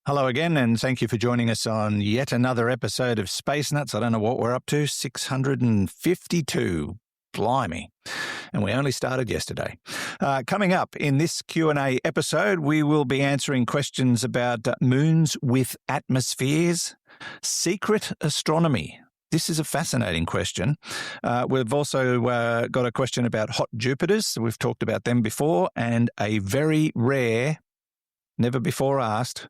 Hello again, and thank you for joining us on yet another episode of Space Nuts. I don't know what we're up to, 652. Blimey. And we only started yesterday. Coming up in this Q&A episode, we will be answering questions about moons with atmospheres, secret astronomy. This is a fascinating question. We've also got a question about hot Jupiters. We've talked about them before, and a very rare, never before asked,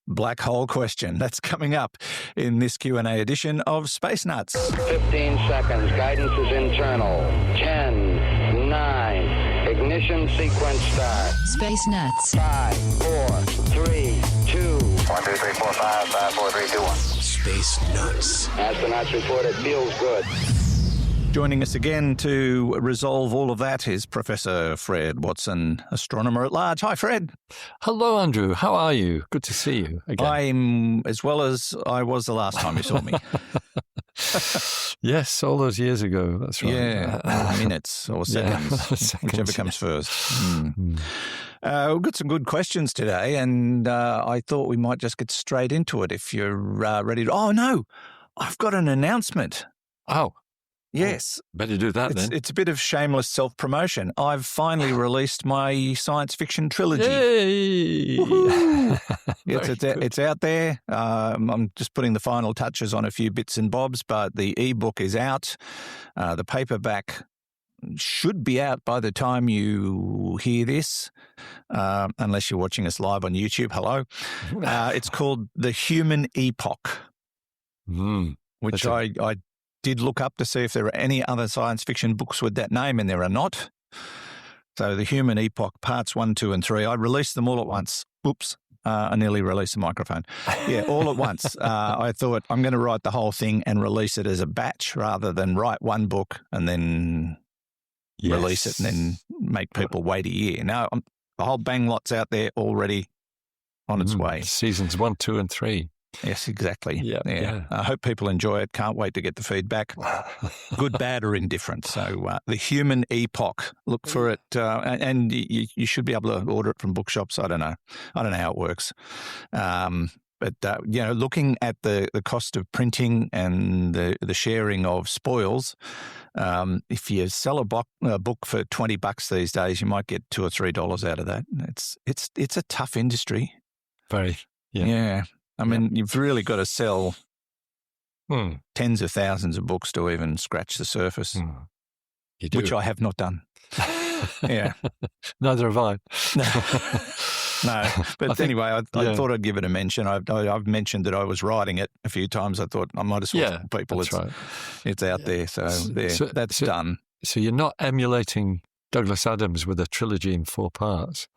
black hole question. That's coming up in this Q&A edition of Space Nuts. 15 seconds. Guidance is internal. 10, 9. Ignition sequence start. Space Nuts. 5, 4, 3, 2. 1, 2, 3, 4, 5, 5, 4, 3, 2, 1. Space Nuts. Astronauts report it feels good. Joining us again to resolve all of that is Professor Fred Watson, astronomer at large. Hi, Fred. Hello, Andrew. How are you? Good to see you again. I'm as well as I was the last time you saw me. Yes, all those years ago. That's right. Yeah, minutes or seconds, whichever comes first. We've got some good questions today, and I thought we might just get straight into it if you're ready to. Oh, no, I've got an announcement. Oh. Yes. Better do that then. It's a bit of shameless self-promotion. I've finally released my science fiction trilogy. Yay! It's out there. I'm just putting the final touches on a few bits and bobs, but the ebook is out. The paperback should be out by the time you hear this, unless you're watching us live on YouTube. Hello. It's called The Human Epoch, which I did look up to see if there are any other science fiction books with that name, and there are not. So The Human Epoch, parts 1, 2, and 3. I released them all at once. Oops. I nearly released the microphone. Yeah, all at once. I thought I'm going to write the whole thing and release it as a batch rather than write one book and then release it and then make people wait a year. Now, the whole bang lot's out there already on its way. Seasons 1, 2, and 3. Yes, exactly. Yeah. I hope people enjoy it. Can't wait to get the feedback. Good, bad, or indifferent. So The Human Epoch. Look for it. And you should be able to order it from bookshops. I don't know how it works. But looking at the cost of printing and the sharing of spoils, if you sell a book for $20 these days, you might get $2 or $3 out of that. It's a tough industry. Very. Yeah. I mean, you've really got to sell tens of thousands of books to even scratch the surface, You do. which I have not done. Yeah. Neither have I. No, but anyway, I thought I'd give it a mention. I've mentioned that I was writing it a few times. I thought I might as well tell people it's out there. So that's done. So you're not emulating Douglas Adams with a trilogy in 4 parts?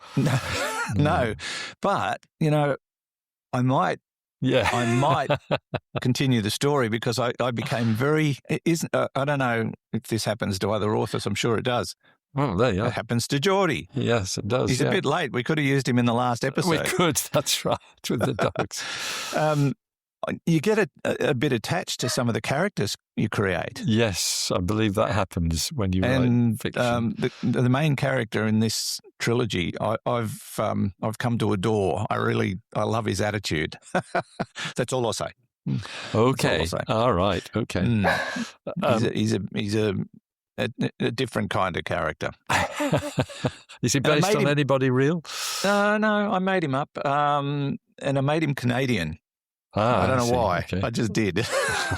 No, but, I might continue the story because I became very. I don't know if this happens to other authors. I'm sure it does. Oh, there you are. It happens to Geordie. Yes, it does. He's a bit late. We could have used him in the last episode. We could. That's right. With the dogs. You get a bit attached to some of the characters you create. Yes, I believe that happens when you write fiction. The main character in this trilogy, I've come to adore. I love his attitude. That's all I'll say. Okay. All right. Okay. He's a different kind of character. Is he based on anybody real? No, I made him up, and I made him Canadian. I don't know why. Okay. I just did.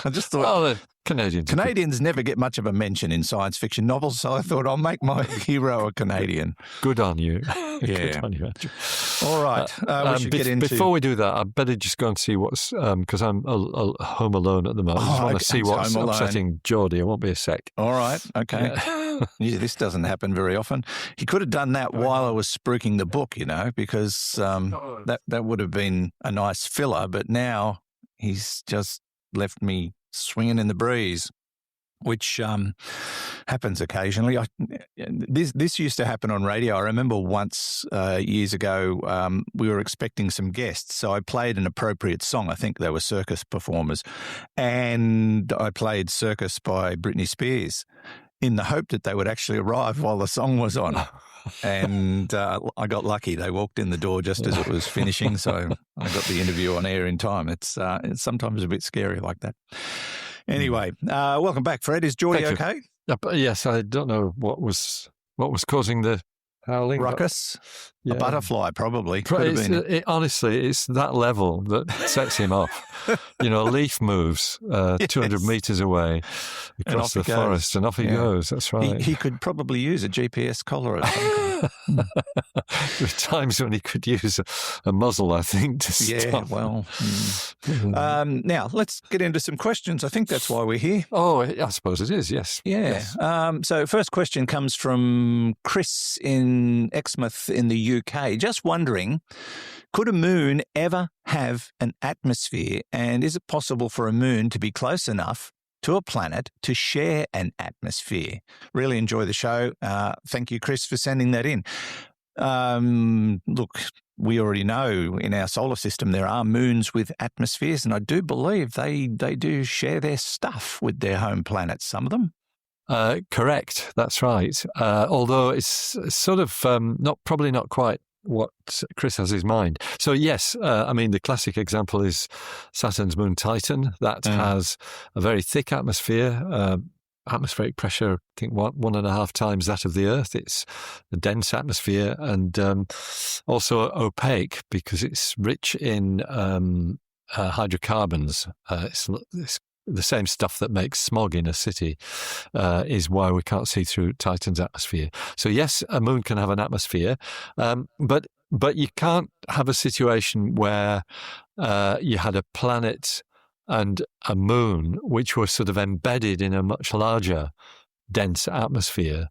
I just thought. The Canadians never get much of a mention in science fiction novels, so I thought I'll make my hero a Canadian. Good on you. Yeah. Good on you, Andrew. All right. We should get into. Before we do that, I better just go and see what's because I'm home alone at the moment. I just want to see what's upsetting Geordie. I won't be a sec. All right. Okay. Yeah, this doesn't happen very often. He could have done that while I was spruiking the book, because that would have been a nice filler. But now he's just left me swinging in the breeze, which happens occasionally. This used to happen on radio. I remember once years ago, we were expecting some guests, so I played an appropriate song. I think they were circus performers, and I played Circus by Britney Spears in the hope that they would actually arrive while the song was on. and I got lucky. They walked in the door just as it was finishing, so I got the interview on air in time. It's sometimes a bit scary like that. Anyway, welcome back, Fred. Is Geordie okay? Yes, I don't know what was causing the howling. Ruckus? A butterfly, probably. Honestly, it's that level that sets him off. A leaf moves 200 metres away across the forest, and off he goes. That's right. He could probably use a GPS collar at some point. There are times when he could use a muzzle, I think, to stop. Well. Now, let's get into some questions. I think that's why we're here. Oh, I suppose it is, yes. Yeah. Yes. So first question comes from Chris in Exmouth in the UK. Just wondering, could a moon ever have an atmosphere, and is it possible for a moon to be close enough to a planet to share an atmosphere? Really enjoy the show. Thank you, Chris, for sending that in. Look, we already know in our solar system there are moons with atmospheres, and I do believe they do share their stuff with their home planets, some of them. Correct, that's right. Although it's sort of probably not quite what Chris has in mind. So yes, the classic example is Saturn's moon Titan. That has a very thick atmosphere, atmospheric pressure, I think 1.5 times that of the Earth. It's a dense atmosphere, and also opaque because it's rich in hydrocarbons. It's the same stuff that makes smog in a city, is why we can't see through Titan's atmosphere. So yes, a moon can have an atmosphere, but you can't have a situation where you had a planet and a moon which were sort of embedded in a much larger dense atmosphere.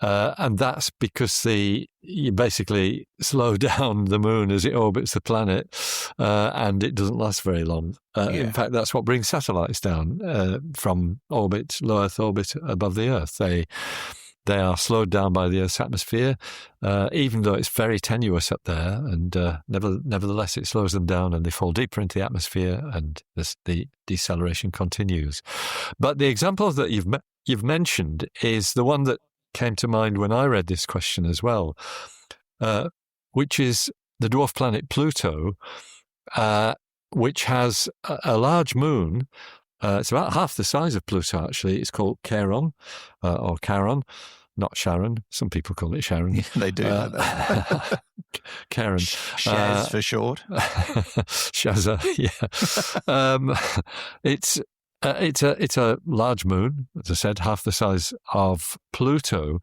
And that's because you basically slow down the moon as it orbits the planet, and it doesn't last very long. In fact, that's what brings satellites down from orbit, low Earth orbit above the Earth. They are slowed down by the Earth's atmosphere, even though it's very tenuous up there, and nevertheless it slows them down and they fall deeper into the atmosphere, and the deceleration continues. But the example that you've mentioned is the one that came to mind when I read this question as well, which is the dwarf planet Pluto, which has a large moon. It's about half the size of Pluto, actually. It's called Charon, or Charon, not Sharon. Some people call it Sharon. They do know that. Charon. Shaz for short. Shazza, yeah. It's a large moon, as I said, half the size of Pluto.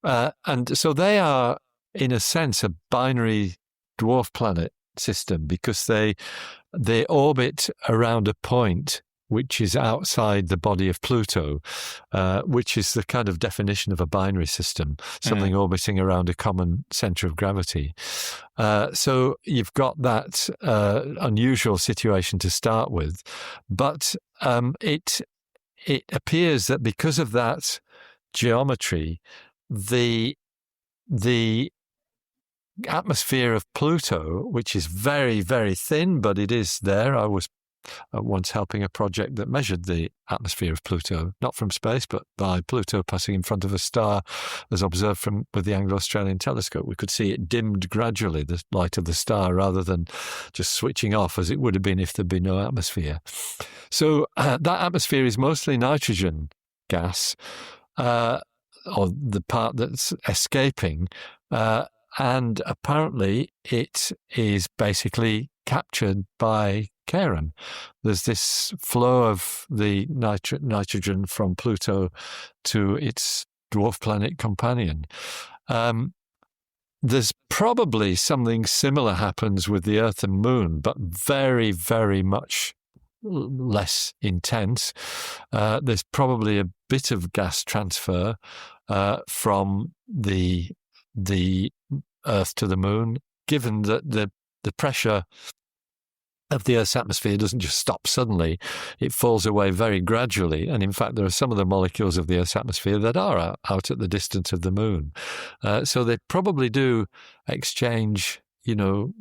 And so they are, in a sense, a binary dwarf planet system because they orbit around a point which is outside the body of Pluto, which is the kind of definition of a binary system, something orbiting around a common center of gravity. So you've got that unusual situation to start with, but it appears that because of that geometry, the atmosphere of Pluto, which is very, very thin, but it is there. I was once helping a project that measured the atmosphere of Pluto, not from space, but by Pluto passing in front of a star as observed with the Anglo-Australian telescope. We could see it dimmed gradually, the light of the star, rather than just switching off as it would have been if there'd been no atmosphere. So that atmosphere is mostly nitrogen gas, or the part that's escaping, and apparently it is basically captured by Charon. There's this flow of the nitrogen from Pluto to its dwarf planet companion. There's probably something similar happens with the Earth and Moon, but very, very much less intense. There's probably a bit of gas transfer from the Earth to the Moon, given that the pressure of the Earth's atmosphere doesn't just stop suddenly. It falls away very gradually. And in fact, there are some of the molecules of the Earth's atmosphere that are out at the distance of the Moon. So they probably do exchange,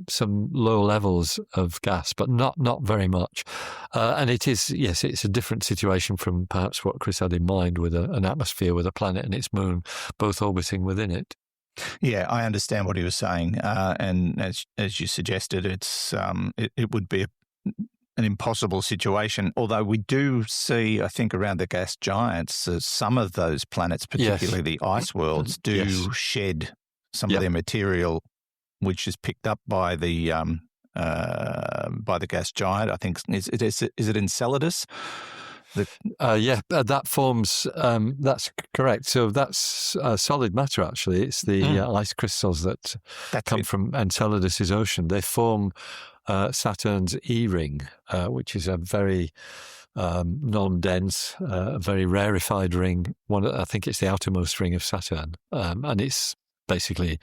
some low levels of gas, but not very much. And it is, yes, it's a different situation from perhaps what Chris had in mind with an atmosphere with a planet and its moon both orbiting within it. Yeah, I understand what he was saying, and as you suggested, it would be an impossible situation. Although we do see, I think, around the gas giants, some of those planets, particularly the ice worlds, do shed some of their material, which is picked up by the gas giant. I think is it Enceladus? That forms. That's correct. So that's solid matter. Actually, it's the ice crystals that come from Enceladus's ocean. They form Saturn's E ring, which is a very non-dense, very rarefied ring. I think it's the outermost ring of Saturn, and it's basically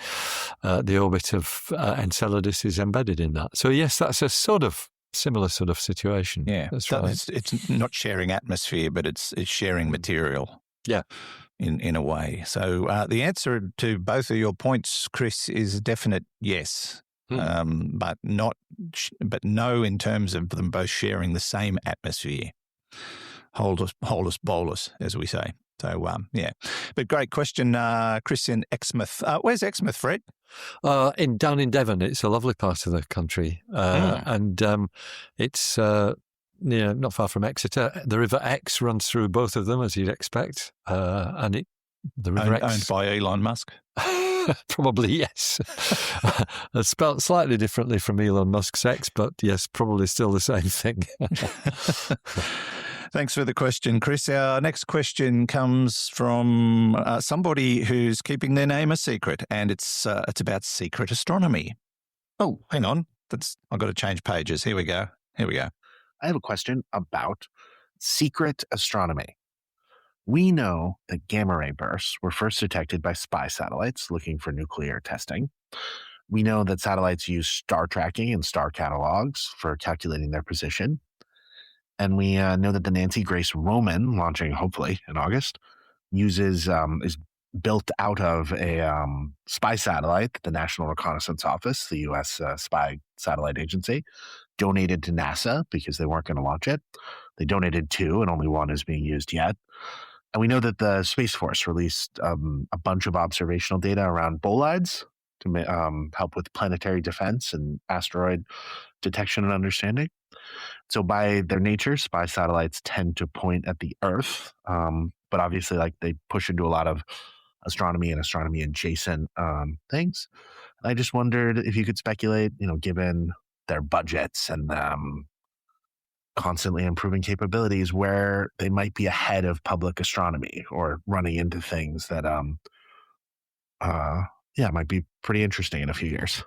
the orbit of Enceladus is embedded in that. So yes, that's a similar sort of situation. Yeah, that's right. It's not sharing atmosphere, but it's sharing material. Yeah, in a way. So the answer to both of your points, Chris, is a definite yes. But no in terms of them both sharing the same atmosphere. Holus bolus, as we say. So, But great question, Chris in Exmouth. Where's Exmouth, Fred? Down in Devon. It's a lovely part of the country. And it's not far from Exeter. The River Exe runs through both of them, as you'd expect. The River Exe... Owned by Elon Musk? Probably, yes. Spelt slightly differently from Elon Musk's X, but yes, probably still the same thing. Thanks for the question, Chris. Our next question comes from somebody who's keeping their name a secret, and it's about secret astronomy. Oh, hang on. I've got to change pages. Here we go. I have a question about secret astronomy. We know that gamma ray bursts were first detected by spy satellites looking for nuclear testing. We know that satellites use star tracking and star catalogs for calculating their position. And we know that the Nancy Grace Roman, launching hopefully in August, is built out of a spy satellite that the National Reconnaissance Office, the U.S. Spy Satellite Agency, donated to NASA because they weren't going to launch it. They donated 2, and only 1 is being used yet. And we know that the Space Force released a bunch of observational data around bolides to help with planetary defense and asteroid detection and understanding. So by their nature, spy satellites tend to point at the Earth, but obviously they push into a lot of astronomy and astronomy adjacent things. And I just wondered if you could speculate, given their budgets and constantly improving capabilities, where they might be ahead of public astronomy or running into things that might be pretty interesting in a few years.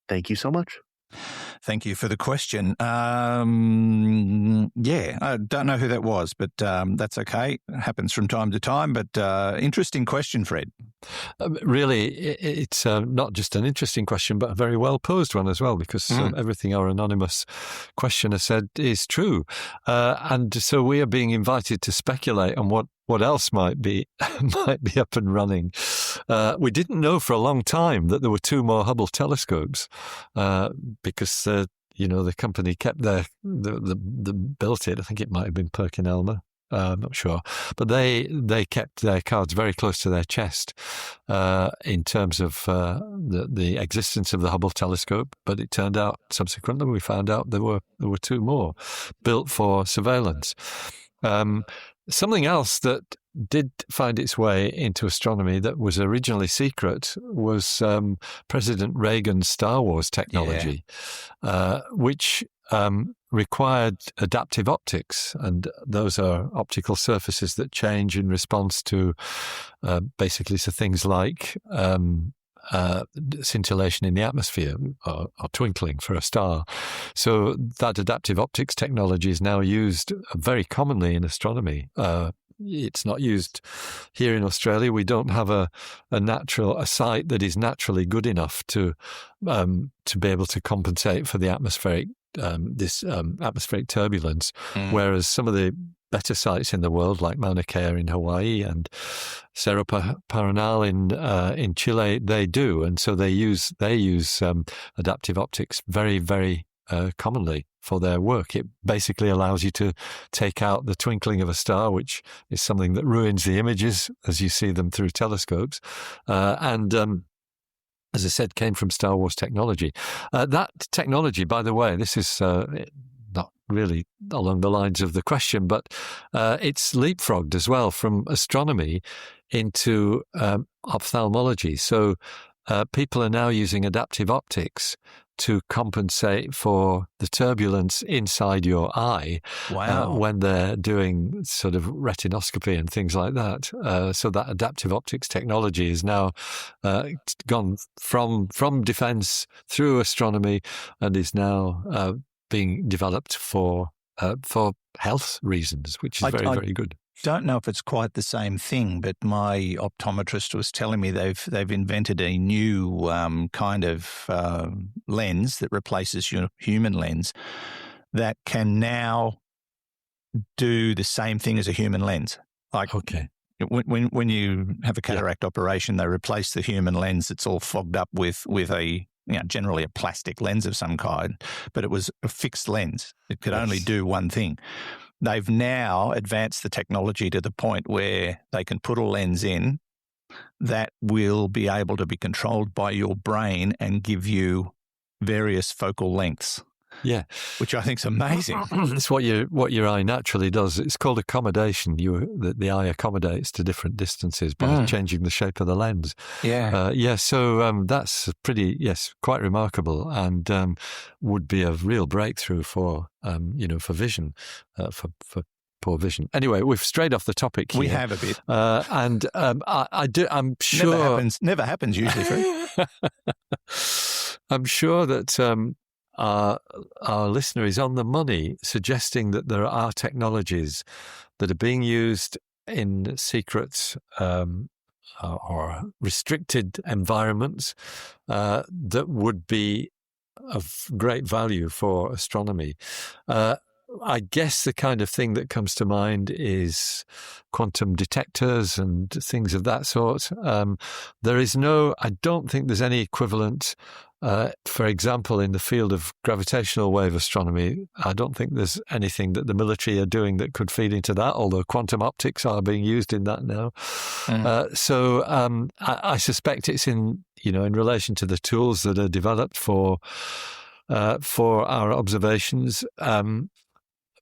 Thank you so much. Thank you for the question. I don't know who that was, but that's okay. It happens from time to time, but interesting question, Fred. Really, it's not just an interesting question, but a very well posed one as well, because everything our anonymous questioner said is true. And so we are being invited to speculate on what else might be up and running. We didn't know for a long time that there were 2 more Hubble telescopes because the company kept the built it. I think it might have been Perkin-Elmer. I'm not sure, but they kept their cards very close to their chest in terms of the existence of the Hubble telescope. But it turned out subsequently we found out there were 2 more built for surveillance. Something else that did find its way into astronomy that was originally secret was President Reagan's Star Wars technology, which required adaptive optics. And those are optical surfaces that change in response to basically to things like scintillation in the atmosphere or twinkling for a star. So that adaptive optics technology is now used very commonly in astronomy. It's not used here in Australia. We don't have a site that is naturally good enough to be able to compensate for the atmospheric atmospheric turbulence, whereas some of the better sites in the world, like Mauna Kea in Hawaii and Cerro Paranal in Chile, they do, and so they use adaptive optics very, very commonly for their work. It basically allows you to take out the twinkling of a star, which is something that ruins the images as you see them through telescopes. As I said, came from Star Wars technology. That technology, by the way, this is not really along the lines of the question, but it's leapfrogged as well from astronomy into ophthalmology. So people are now using adaptive optics to compensate for the turbulence inside your eye when they're doing sort of retinoscopy and things like that. So that adaptive optics technology is now gone from defense through astronomy and is now being developed for health reasons, which is very good. Don't know if it's quite the same thing, but my optometrist was telling me they've invented a new kind of lens that replaces your human lens that can now do the same thing as a human lens. Like, okay. When you have a cataract operation, they replace the human lens that's all fogged up with a generally a plastic lens of some kind, but it was a fixed lens. It could only do one thing. They've now advanced the technology to the point where they can put a lens in that will be able to be controlled by your brain and give you various focal lengths. Yeah, which I think is amazing. It's what your eye naturally does. It's called accommodation. The eye accommodates to different distances by changing the shape of the lens. Yeah, So that's quite remarkable, and would be a real breakthrough for for vision, for poor vision. Anyway, we've strayed off the topic here. We have a bit, and I'm sure never happens usually. I'm sure that. Our listener is on the money, suggesting that there are technologies that are being used in secret or restricted environments that would be of great value for astronomy. I guess the kind of thing that comes to mind is quantum detectors and things of that sort. I don't think there's any equivalent. For example, in the field of gravitational wave astronomy, I don't think there's anything that the military are doing that could feed into that, although quantum optics are being used in that now. I suspect it's in relation to the tools that are developed for our observations.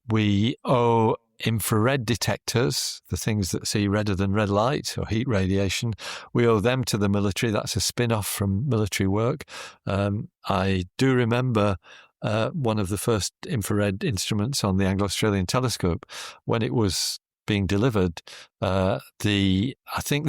We owe infrared detectors, the things that see redder than red light or heat radiation. We owe them to the military. That's a spin-off from military work. I do remember one of the first infrared instruments on the Anglo-Australian telescope when it was being delivered. I think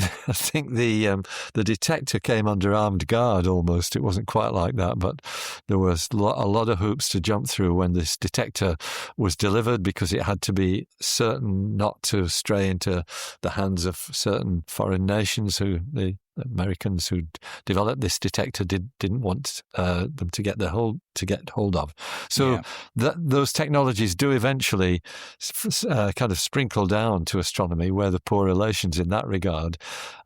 the detector came under armed guard almost. It wasn't quite like that, but there was a lot of hoops to jump through when this detector was delivered, because it had to be certain not to stray into the hands of certain foreign nations the Americans who developed this detector didn't want them to get hold of. So those technologies do eventually kind of sprinkle down to astronomy, where the poor relations in that regard.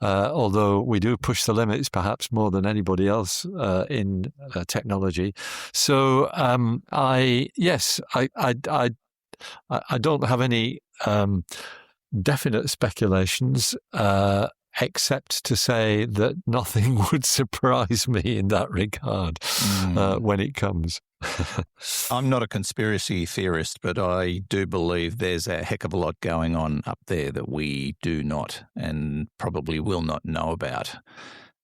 Although we do push the limits, perhaps more than anybody else in technology. So I don't have any definite speculations. Except to say that nothing would surprise me in that regard when it comes. I'm not a conspiracy theorist, but I do believe there's a heck of a lot going on up there that we do not and probably will not know about.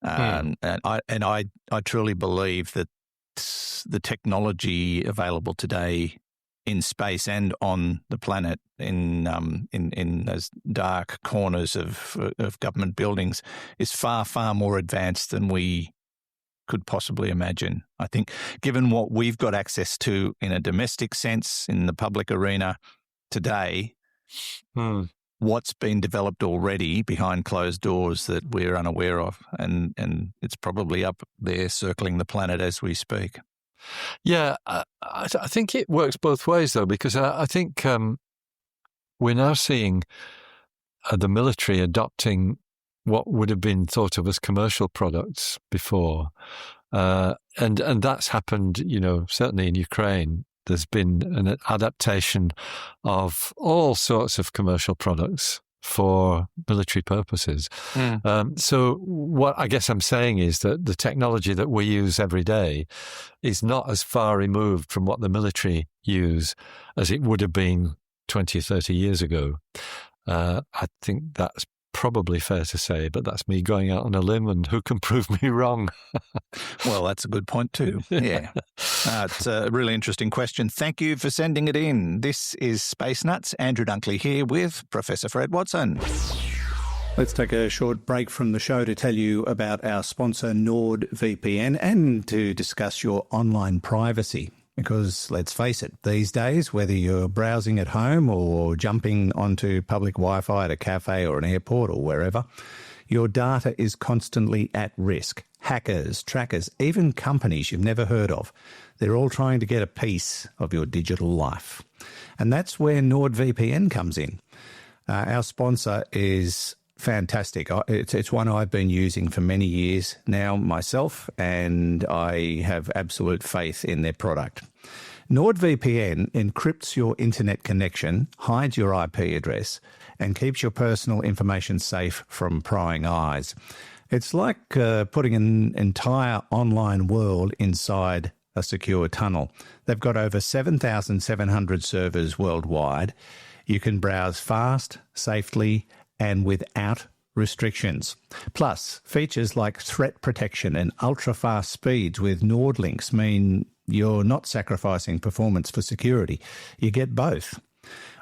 And I truly believe that the technology available today in space and on the planet, in those dark corners of government buildings, is far, far more advanced than we could possibly imagine. I think given what we've got access to in a domestic sense in the public arena today, what's been developed already behind closed doors that we're unaware of, and it's probably up there circling the planet as we speak. Yeah, I think it works both ways, though, because I think we're now seeing the military adopting what would have been thought of as commercial products before. And that's happened, certainly in Ukraine. There's been an adaptation of all sorts of commercial products for military purposes. So what I guess I'm saying is that the technology that we use every day is not as far removed from what the military use as it would have been 20 or 30 years ago. I think that's probably fair to say, but that's me going out on a limb, and who can prove me wrong? Well, that's a good point too. Yeah. It's a really interesting question. Thank you for sending it in. This is Space Nuts. Andrew Dunkley here with Professor Fred Watson. Let's take a short break from the show to tell you about our sponsor NordVPN and to discuss your online privacy. Because let's face it, these days, whether you're browsing at home or jumping onto public Wi-Fi at a cafe or an airport or wherever, your data is constantly at risk. Hackers, trackers, even companies you've never heard of, they're all trying to get a piece of your digital life. And that's where NordVPN comes in. Our sponsor is fantastic. It's one I've been using for many years now myself, and I have absolute faith in their product. NordVPN encrypts your internet connection, hides your IP address, and keeps your personal information safe from prying eyes. It's like putting an entire online world inside a secure tunnel. They've got over 7,700 servers worldwide. You can browse fast, safely, and without restrictions. Plus, features like threat protection and ultra-fast speeds with Nord links mean you're not sacrificing performance for security. You get both.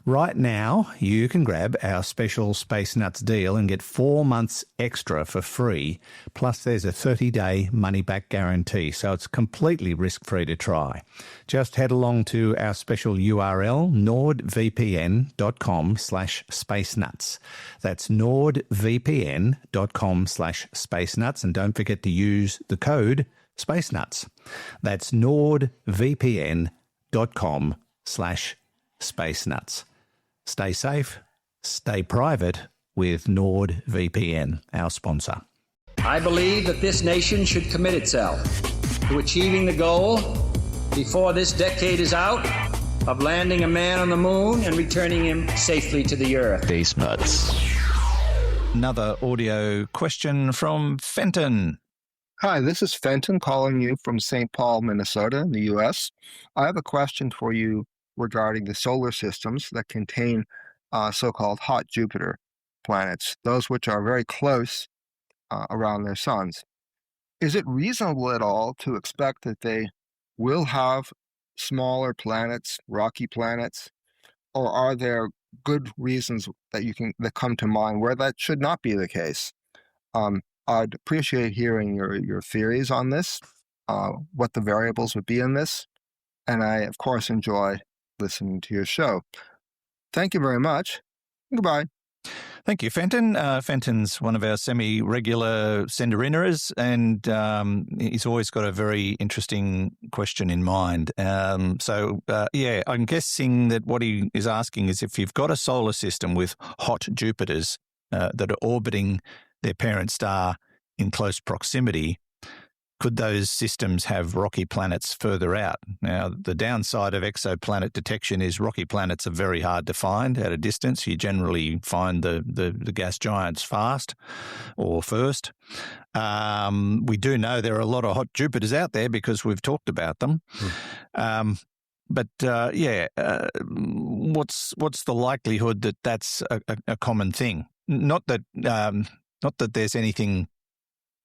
Right now, you can grab our special Space Nuts deal and get 4 months extra for free. Plus, there's a 30-day money-back guarantee, so it's completely risk-free to try. Just head along to our special URL, nordvpn.com/spacenuts. That's nordvpn.com/spacenuts, and don't forget to use the code SpaceNuts. That's nordvpn.com/spacenuts. Stay safe, stay private with NordVPN, our sponsor. I believe that this nation should commit itself to achieving the goal before this decade is out of landing a man on the moon and returning him safely to the earth. Space Nuts. Another audio question from Fenton. Hi, this is Fenton calling you from St. Paul, Minnesota in the U.S. I have a question for you regarding the solar systems that contain so-called hot Jupiter planets, those which are very close around their suns. Is it reasonable at all to expect that they will have smaller planets, rocky planets, or are there good reasons that come to mind where that should not be the case? I'd appreciate hearing your theories on this, what the variables would be in this, and I, of course, enjoy listening to your show. Thank you very much. Goodbye. Thank you, Fenton. Fenton's one of our semi-regular sender-inners, and he's always got a very interesting question in mind. I'm guessing that what he is asking is if you've got a solar system with hot Jupiters that are orbiting their parent star in close proximity, could those systems have rocky planets further out? Now, the downside of exoplanet detection is rocky planets are very hard to find at a distance. You generally find the gas giants fast or first. We do know there are a lot of hot Jupiters out there because we've talked about them. What's the likelihood that that's a common thing? Not that there's anything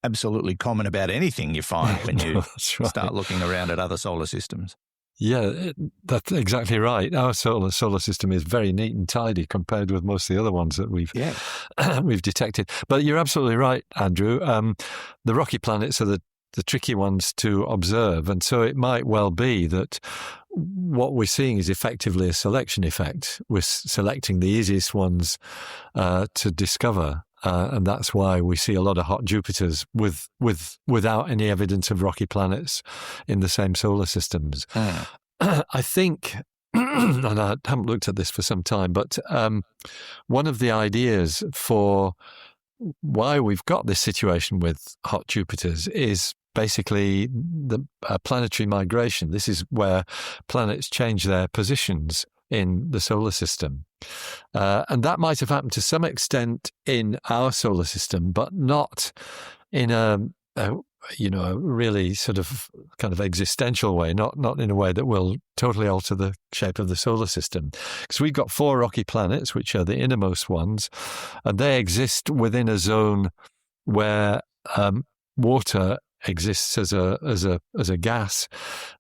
absolutely common about anything you find when you start looking around at other solar systems. Yeah, that's exactly right. Our solar system is very neat and tidy compared with most of the other ones that we've detected. But you're absolutely right, Andrew. The rocky planets are the tricky ones to observe, and so it might well be that what we're seeing is effectively a selection effect. We're selecting the easiest ones to discover. And that's why we see a lot of hot Jupiters without any evidence of rocky planets in the same solar systems. I think, and I haven't looked at this for some time, but one of the ideas for why we've got this situation with hot Jupiters is basically the planetary migration. This is where planets change their positions in the solar system. And that might have happened to some extent in our solar system, but not in a really sort of kind of existential way, not in a way that will totally alter the shape of the solar system. Because we've got 4 rocky planets, which are the innermost ones, and they exist within a zone where water exists as a gas,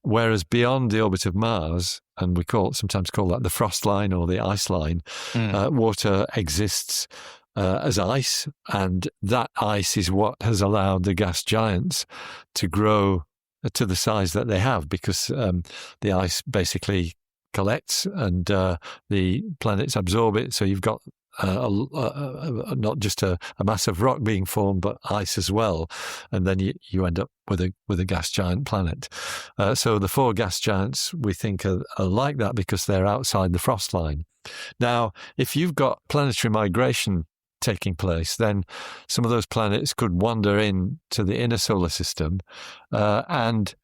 whereas beyond the orbit of Mars, and we sometimes call that the frost line or the ice line, water exists as ice, and that ice is what has allowed the gas giants to grow to the size that they have, because the ice basically collects and the planets absorb it. So you've got not just a mass of rock being formed, but ice as well, and then you end up with a gas giant planet. So the 4 gas giants we think are like that because they're outside the frost line. Now, if you've got planetary migration taking place, then some of those planets could wander into the inner solar system, and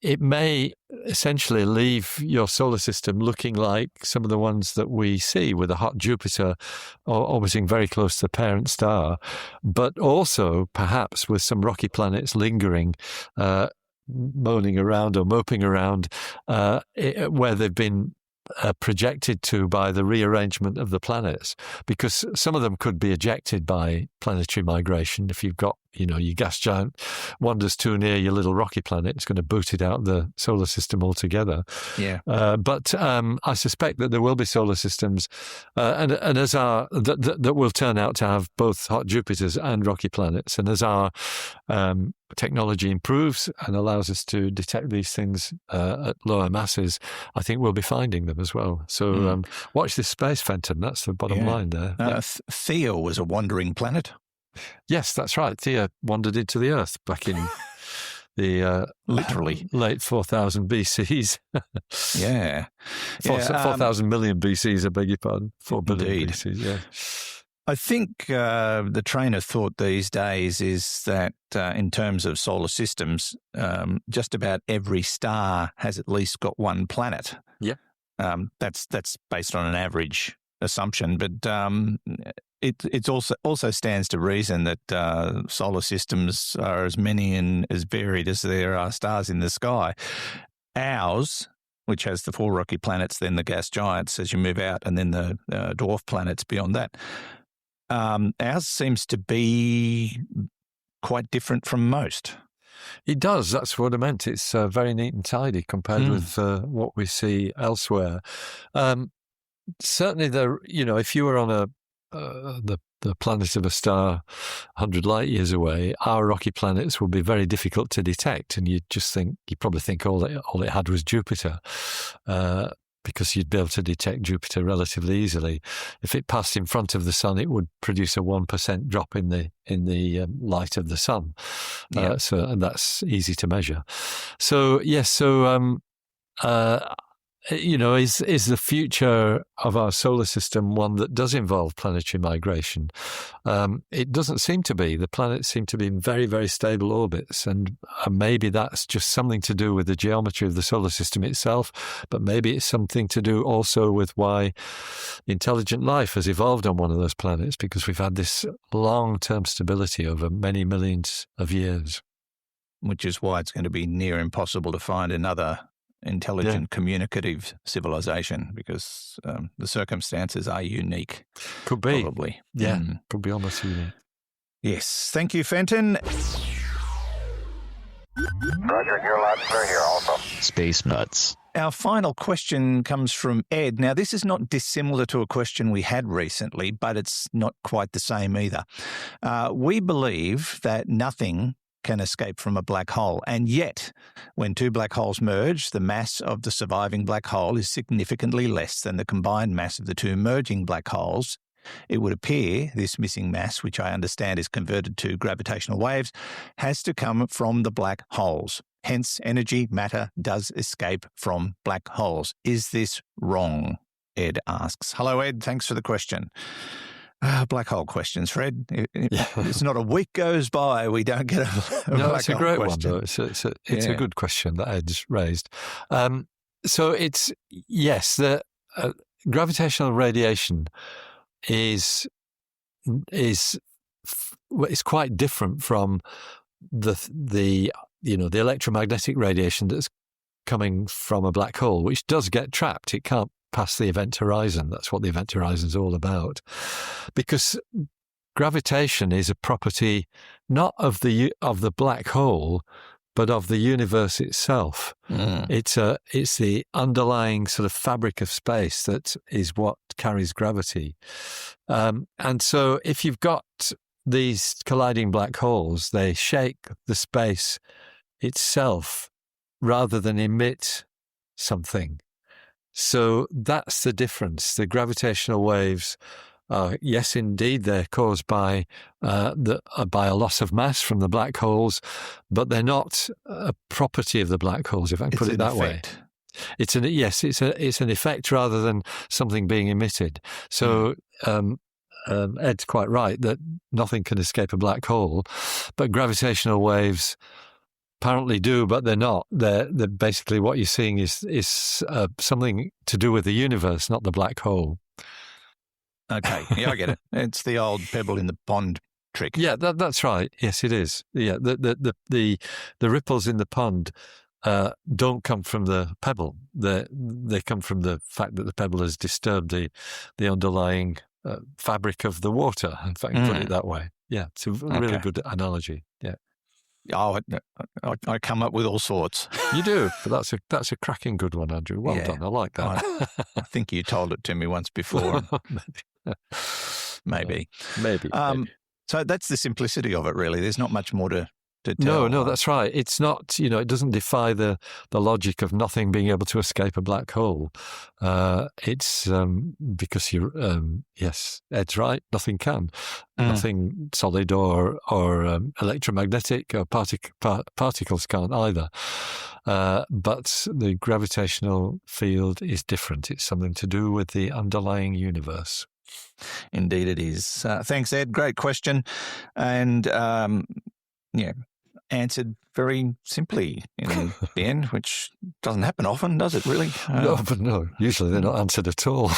it may essentially leave your solar system looking like some of the ones that we see, with a hot Jupiter orbiting very close to the parent star, but also perhaps with some rocky planets lingering, moaning around or moping around, where they've been projected to by the rearrangement of the planets, because some of them could be ejected by planetary migration. If you've got, your gas giant wanders too near your little rocky planet, it's going to boot it out the solar system altogether. Yeah. But I suspect that there will be solar systems, and as that will turn out to have both hot Jupiters and rocky planets. And as our technology improves and allows us to detect these things at lower masses, I think we'll be finding them as well. So watch this space, Fenton. That's the bottom line there. Theo was a wandering planet. Yes, that's right. Theo wandered into the Earth back in the literally late 4,000 BCs. Yeah. 4,000 million BCs, I beg your pardon. 4 billion BCs, yeah. I think the train of thought these days is that in terms of solar systems, just about every star has at least got one planet. Yeah. That's based on an average assumption, but it also stands to reason that solar systems are as many and as varied as there are stars in the sky. Ours, which has the 4 rocky planets, then the gas giants as you move out, and then the dwarf planets beyond that. Ours seems to be quite different from most. It does. That's what I meant. It's very neat and tidy compared with what we see elsewhere. Certainly, if you were on the planet of a star 100 light years away, our rocky planets would be very difficult to detect, and you'd probably think all it had was Jupiter. Because you'd be able to detect Jupiter relatively easily. If it passed in front of the sun, it would produce a 1% drop in the light of the sun. Yeah. And that's easy to measure. So yes, is the future of our solar system one that does involve planetary migration? It doesn't seem to be. The planets seem to be in very, very stable orbits, and maybe that's just something to do with the geometry of the solar system itself, but maybe it's something to do also with why intelligent life has evolved on one of those planets, because we've had this long-term stability over many millions of years. Which is why it's going to be near impossible to find another intelligent, communicative civilization, because the circumstances are unique. Could be. Probably. Yeah, could be almost unique. Yes. Thank you, Fenton. Roger, you're loud and clear here also. Space Nuts. Our final question comes from Ed. Now, this is not dissimilar to a question we had recently, but it's not quite the same either. We believe that nothing can escape from a black hole. And yet, when 2 black holes merge, the mass of the surviving black hole is significantly less than the combined mass of the 2 merging black holes. It would appear this missing mass, which I understand is converted to gravitational waves, has to come from the black holes. Hence, energy, matter does escape from black holes. Is this wrong? Ed asks. Hello, Ed. Thanks for the question. Black hole questions, Fred. It's not a week goes by we don't get a no, black it's a hole great question. one, though. It's a good question that Ed's raised. So it's, yes, the gravitational radiation is quite different from the electromagnetic radiation that's coming from a black hole, which does get trapped. It can't pass the event horizon. That's what the event horizon is all about. Because gravitation is a property not of the black hole, but of the universe itself. It's the underlying sort of fabric of space that is what carries gravity. And so if you've got these colliding black holes, they shake the space itself rather than emit something. So that's the difference. The gravitational waves, yes, indeed, they're caused by a loss of mass from the black holes, but they're not a property of the black holes, if I can put it that way. It's an effect rather than something being emitted. So Ed's quite right that nothing can escape a black hole, but gravitational waves apparently do, but they're not. They're basically what you're seeing is something to do with the universe, not the black hole. Okay, yeah, I get it. It's the old pebble in the pond trick. Yeah, that's right. Yes, it is. Yeah, the ripples in the pond don't come from the pebble. They come from the fact that the pebble has disturbed the underlying fabric of the water, if I can put it that way. Yeah, it's a really good analogy. Yeah. Oh, I come up with all sorts. You do, but that's a cracking good one, Andrew. Well done. I like that. I think you told it to me once before. Maybe. Maybe. So that's the simplicity of it, really. There's not much more to tell. No, that's right. It's not, it doesn't defy the logic of nothing being able to escape a black hole. It's because yes, Ed's right, nothing can. Nothing solid or electromagnetic or particles can't either. But the gravitational field is different. It's something to do with the underlying universe. Indeed it is. Thanks, Ed. Great question. And, answered very simply in the end, which doesn't happen often, does it really? No. Usually they're not answered at all.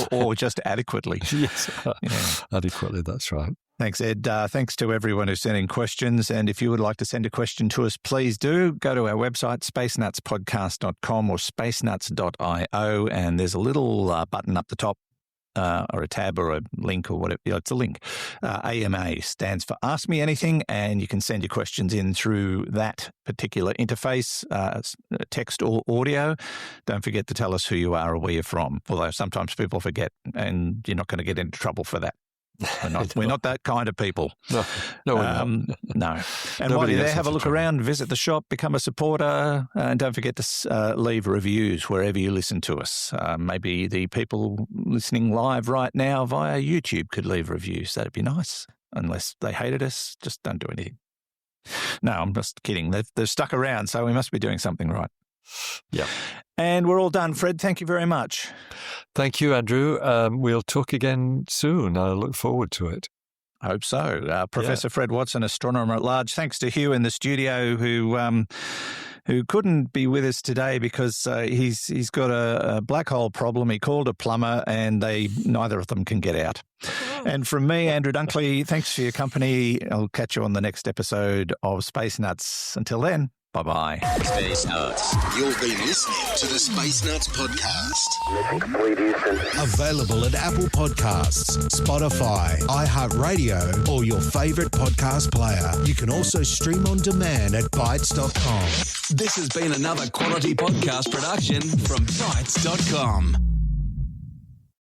or just adequately. Yes, adequately, that's right. Thanks, Ed. Thanks to everyone who sent in questions. And if you would like to send a question to us, please do. Go to our website, spacenutspodcast.com or spacenuts.io, and there's a little button up the top, or a tab or a link or whatever. It's a link. AMA stands for Ask Me Anything, and you can send your questions in through that particular interface, text or audio. Don't forget to tell us who you are or where you're from, although sometimes people forget, and you're not going to get into trouble for that. We're not that kind of people. No. No. And while you're there, have a look around, visit the shop, become a supporter, and don't forget to leave reviews wherever you listen to us. Maybe the people listening live right now via YouTube could leave reviews. That'd be nice. Unless they hated us, just don't do anything. No, I'm just kidding. They've stuck around, so we must be doing something right. Yeah. And we're all done, Fred. Thank you very much. Thank you, Andrew. We'll talk again soon. I look forward to it. I hope so. Professor Fred Watson, astronomer at large. Thanks to Hugh in the studio who couldn't be with us today because he's got a black hole problem. He called a plumber and neither of them can get out. And from me, Andrew Dunkley, thanks for your company. I'll catch you on the next episode of Space Nuts. Until then, bye-bye. Space Nuts. You've been listening to the Space Nuts podcast. Mission complete, Houston. Available at Apple Podcasts, Spotify, iHeartRadio, or your favorite podcast player. You can also stream on demand at Bytes.com. This has been another quality podcast production from Bytes.com.